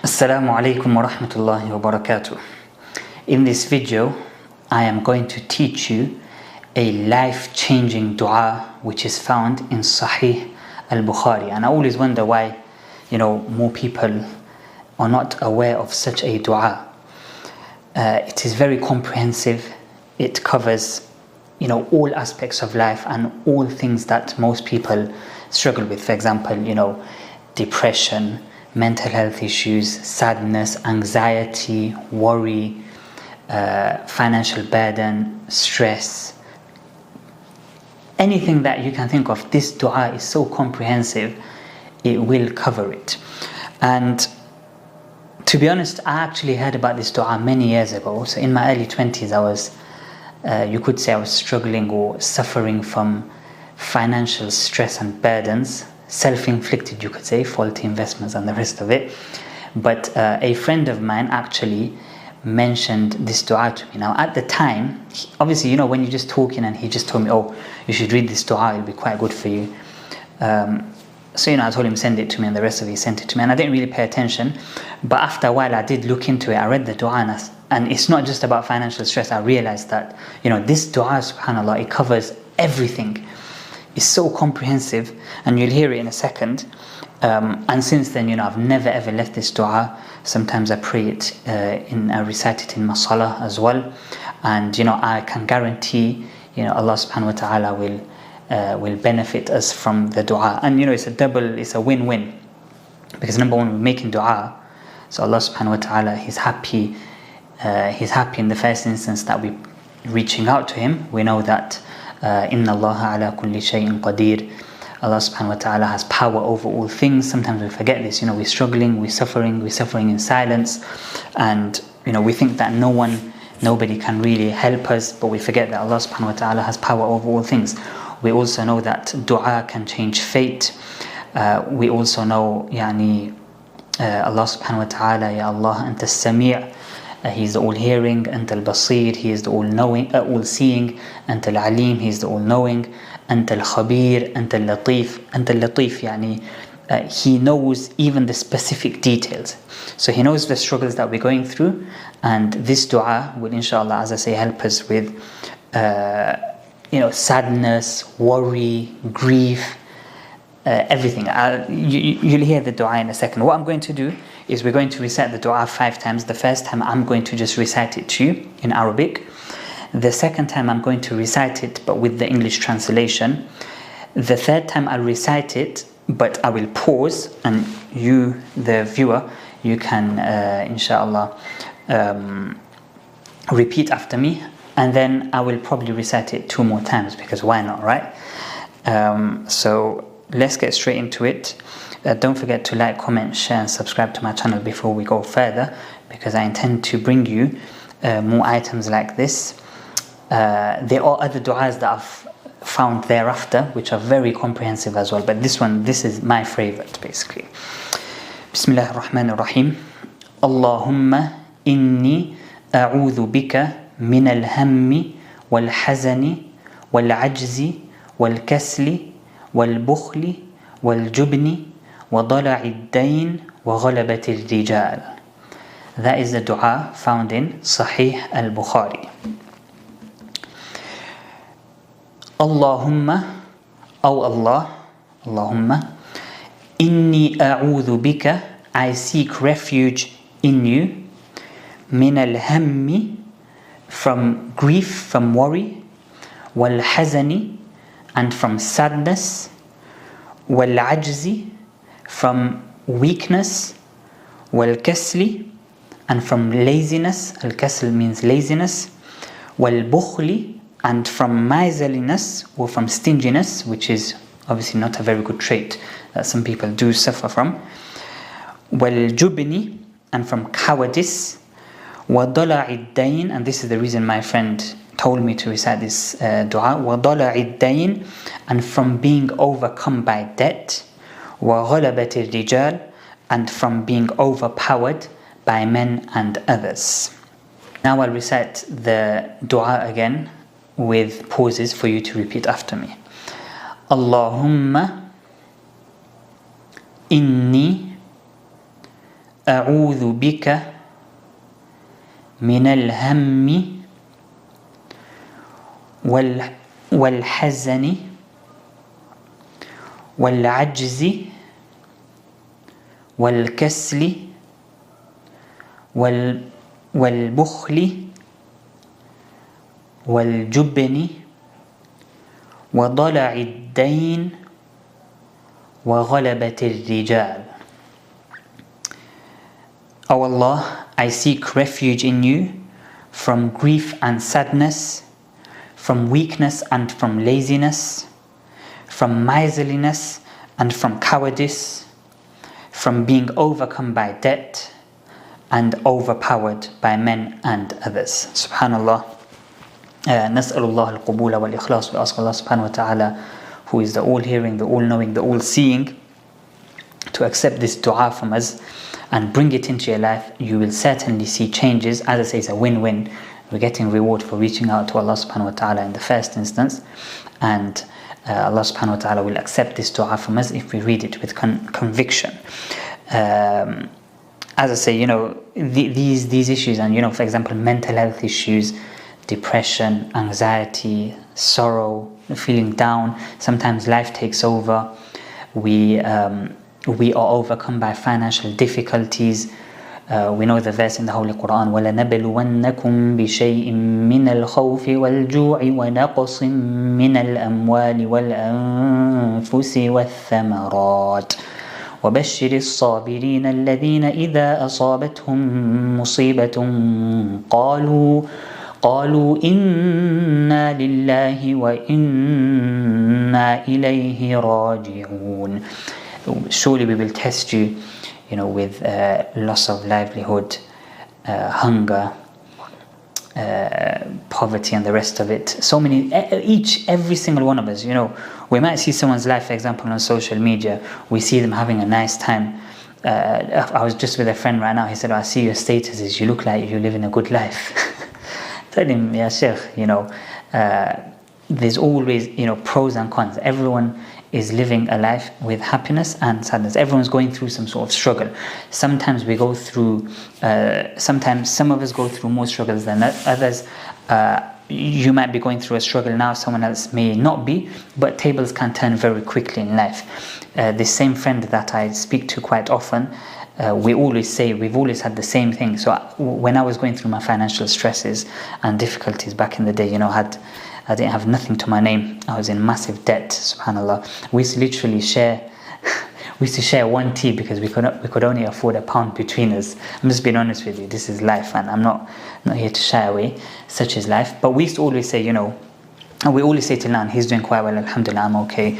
Assalamu alaikum wa rahmatullahi wa barakatuh. In this video, I am going to teach you a life-changing dua which is found in Sahih al-Bukhari. And I always wonder why, more people are not aware of such a dua. It is very comprehensive. It covers, all aspects of life and all things that most people struggle with. For example, depression, mental health issues, sadness, anxiety, worry, financial burden, stress, anything that you can think of. This dua is so comprehensive, it will cover it. And to be honest, I actually heard about this dua many years ago. So in my early 20s, I was, you could say I was struggling or suffering from financial stress and burdens, self-inflicted, you could say, faulty investments and the rest of it. But a friend of mine actually mentioned this dua to me. Now at the time, obviously, when you're just talking, and he just told me, oh, you should read this dua, it'll be quite good for you. So I told him send it to me, and the rest of it he sent it to me, and I didn't really pay attention. But after a while I did look into it. I read the dua, and it's not just about financial stress. I realized that this dua, subhanallah, it covers everything. It's so comprehensive, and you'll hear it in a second. And since then, I've never ever left this dua. Sometimes I pray it I recite it in my salah as well. And I can guarantee Allah subhanahu wa ta'ala will benefit us from the dua. And it's a win-win, because number one, we're making dua, so Allah subhanahu wa ta'ala, He's happy in the first instance that we're reaching out to Him. We know that Inna Allah ala kulli shay'in qadir. Allah subhanahu wa ta'ala has power over all things. Sometimes we forget this. We're struggling, we're suffering in silence, and we think that nobody can really help us, but we forget that Allah subhanahu wa ta'ala has power over all things. We also know that dua can change fate. We also know Allah subhanahu wa ta'ala, Ya Allah, Anta as-Sami', He is the all-hearing, Anta al-Basir, He is the all-knowing, all-seeing, Anta al-Alim, He is the all-knowing, Anta al-Khabir, Anta al-Latif. Anta al-Latif, He knows even the specific details. So He knows the struggles that we're going through, and this dua will, inshallah, as I say, help us with sadness, worry, grief, everything. You'll hear the dua in a second. What I'm going to do is we're going to recite the dua 5 times. The first time I'm going to just recite it to you in Arabic. The second time I'm going to recite it but with the English translation. The third time I'll recite it, but I will pause, and you, the viewer, you can inshallah repeat after me, and then I will probably recite it 2 more times, because why not, right? So let's get straight into it. Don't forget to like, comment, share and subscribe to my channel before we go further, because I intend to bring you more items like this. There are other du'as that I've found thereafter which are very comprehensive as well, but this is my favorite, basically. Bismillah ar-Rahman ar-Rahim. Allahumma inni a'udhu bika min al-hammi wal-hazani wal-ajzi wal-kasli wal-bukhli wal-jubni وَضَلَعِ الدَّيْنِ وَغَلَبَةِ الرِّجَالِ. That is the dua found in Sahih al-Bukhari. Allahumma, O Allah, Allahumma, inni a'udhu bika, I seek refuge in you, min al-hammi, from grief, from worry, wal-hazani, and from sadness, wal-ajzi, from weakness, wal-kasli, and from laziness. Al-kasl means laziness. Wal-bukhli, and from miserliness or from stinginess, which is obviously not a very good trait that some people do suffer from. Wal-jubni, and from cowardice. وَضَلَعِ الدَّيْنِ, and this is the reason my friend told me to recite this dua. وَضَلَعِ الدَّيْنِ, and from being overcome by debt. وَغَلَبَةِ الرِّجَالِ, and from being overpowered by men and others. Now I'll recite the dua again with pauses for you to repeat after me. Allahumma inni أعوذ بك من الهم والحزن والعجز والكسل والبخل والجبن وضلع الدين وغلبة الرجال. O Allah, I seek refuge in you from grief and sadness, from weakness and from laziness, from miserliness and from cowardice, from being overcome by debt and overpowered by men and others. Subhanallah. نسأل الله القبول والإخلاص. We ask Allah subhanahu wa ta'ala, who is the all-hearing, the all-knowing, the all-seeing, to accept this dua from us and bring it into your life. You will certainly see changes. As I say, it's a win-win. We're getting reward for reaching out to Allah subhanahu wa ta'ala in the first instance, and Allah subhanahu wa ta'ala will accept this dua from us if we read it with conviction. As I say, these issues, and for example, mental health issues, depression, anxiety, sorrow, feeling down. Sometimes life takes over. We are overcome by financial difficulties. We know the verse in the Holy Quran, وَلَنَبْلُوَنَّكُمْ بِشَيْءٍ مِّنَ الْخَوْفِ وَالْجُوعِ وَنَقْصٍ مِّنَ الْأَمْوَالِ وَالْأَنفُسِ وَالثَّمَرَاتِ وَبَشِّرِ الصَّابِرِينَ الَّذِينَ إِذَا أَصَابَتْهُم مُّصِيبَةٌ قالوا إنا لله وإنا إليه راجعون. Surely we will test you, with loss of livelihood, hunger, poverty, and the rest of it. So many, every single one of us, we might see someone's life, for example, on social media. We see them having a nice time. I was just with a friend right now. He said, I see your statuses. You look like you're living a good life. Tell him, yeah, Sheikh, there's always, pros and cons. Everyone is living a life with happiness and sadness. Everyone's going through some sort of struggle. Sometimes we go through, sometimes some of us go through more struggles than others. You might be going through a struggle now, someone else may not be, but tables can turn very quickly in life. The same friend that I speak to quite often, we've always had the same thing. So when I was going through my financial stresses and difficulties back in the day, I didn't have nothing to my name. I was in massive debt, subhanAllah. We used to literally share one tea because we could only afford £1 between us. I'm just being honest with you. This is life, and I'm not here to shy away. Such is life. But we used to always say, and we always say to Lan, he's doing quite well, alhamdulillah, I'm okay.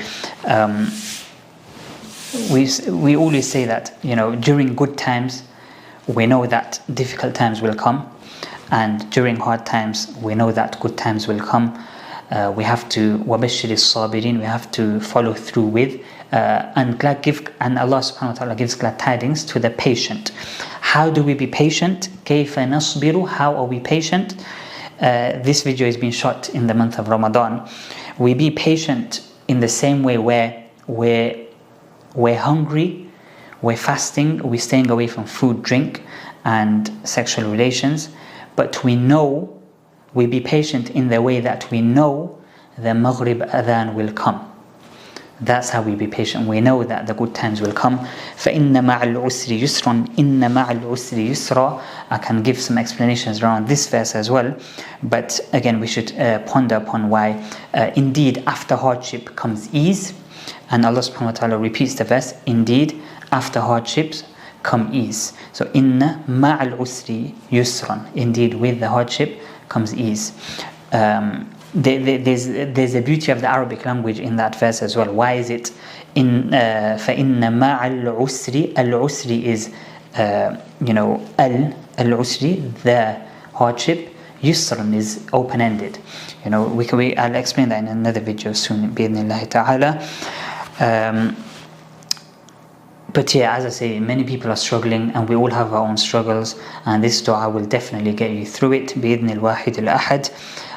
We always say that, during good times, we know that difficult times will come, and during hard times, we know that good times will come. We have to وَبَشِّرِ الصَّابِرِينَ. We have to follow through with and Allah subhanahu wa ta'ala gives glad tidings to the patient. How do we be patient? كَيْفَ نَصْبِرُ. How are we patient? This video is being shot in the month of Ramadan. We be patient in the same way where we're hungry, we're fasting, we're staying away from food, drink, and sexual relations. But we be patient in the way that we know the Maghrib adhan will come. That's how we be patient. We know that the good times will come. فَإِنَّ مَعَ الْعُسْرِ يُسْرًا إِنَّ مَعَ الْعُسْرِ يُسْرًا. I can give some explanations around this verse as well. But again, we should ponder upon why indeed after hardship comes ease. And Allah subhanahu wa ta'ala repeats the verse, indeed after hardships come ease. So inna ma'al usri yusran. Indeed with the hardship comes ease. There's a beauty of the Arabic language in that verse as well. Why is it in فَإِنَّ مَعَ الْعُسْرِ. Al-usri is al-usri, the hardship. Yusran is open-ended. I'll explain that in another video soon, bi'idhnillahi ta'ala. But yeah, as I say, many people are struggling, and we all have our own struggles, and this dua will definitely get you through it, bi'idhnil wahid al-ahad.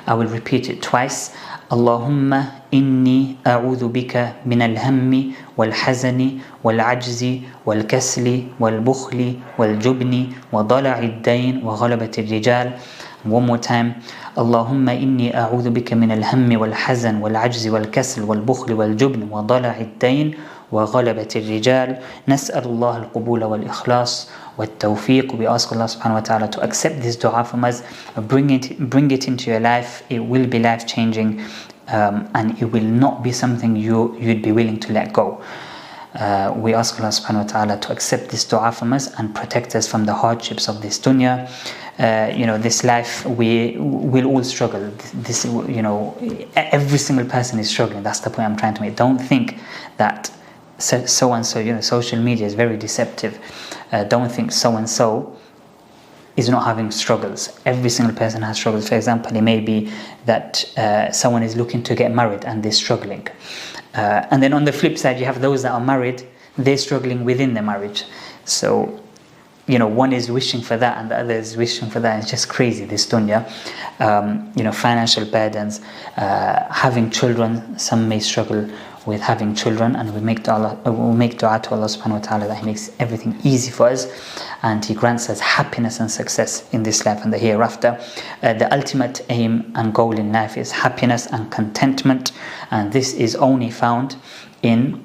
I will repeat it twice. Allahumma inni a'udhu bika min al-hammi wal-hazani wal-ajzi wal-kasli wal-bukhli wal-jubni wa dala'i ad-dayn wa ghalabati ar-rijal. One more time. Allahumma inni a'udhu bika min al-hammi wal-hazan wal-ajzi wal-kasl wal-bukhli wal-jubni wa dala'i ad-dayn wa ghalabati ar-rijal. Nas'alullah al-qubula wal-ikhlas والتوفيق. We ask Allah subhanahu wa ta'ala to accept this dua from us, bring it into your life. It will be life changing, and it will not be something you'd be willing to let go. We ask Allah subhanahu wa ta'ala to accept this dua from us and protect us from the hardships of this dunya. This life, we will all struggle. This, every single person is struggling. That's the point I'm trying to make. Don't think that so and so, social media is very deceptive. Don't think so and so is not having struggles. Every single person has struggles. For example, it may be that someone is looking to get married and they're struggling. And then on the flip side, you have those that are married, they're struggling within their marriage. So, one is wishing for that and the other is wishing for that. It's just crazy, this dunya. Financial burdens, having children, some may struggle with having children, and we make dua to Allah subhanahu wa ta'ala that He makes everything easy for us and He grants us happiness and success in this life and the hereafter. The ultimate aim and goal in life is happiness and contentment, and this is only found in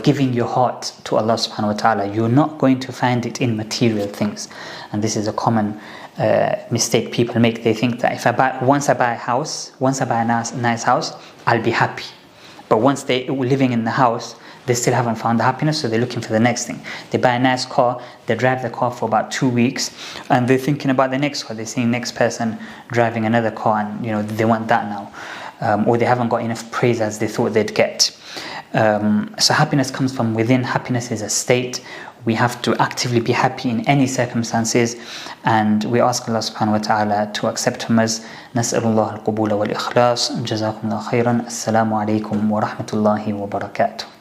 giving your heart to Allah subhanahu wa ta'ala. You're not going to find it in material things, and this is a common mistake people make. They think that once I buy a nice house, I'll be happy. But once they're living in the house, they still haven't found the happiness, so they're looking for the next thing. They buy a nice car, they drive the car for about 2 weeks, and they're thinking about the next car. They're seeing next person driving another car, and they want that now. Or they haven't got enough praise as they thought they'd get. So happiness comes from within. Happiness is a state. We have to actively be happy in any circumstances, and we ask Allah subhanahu wa ta'ala to accept from us. Nas'alullah al-qubula wal-ikhlas. Jazakumullah khairan. Assalamu alaikum wa rahmatullahi wa barakatuh.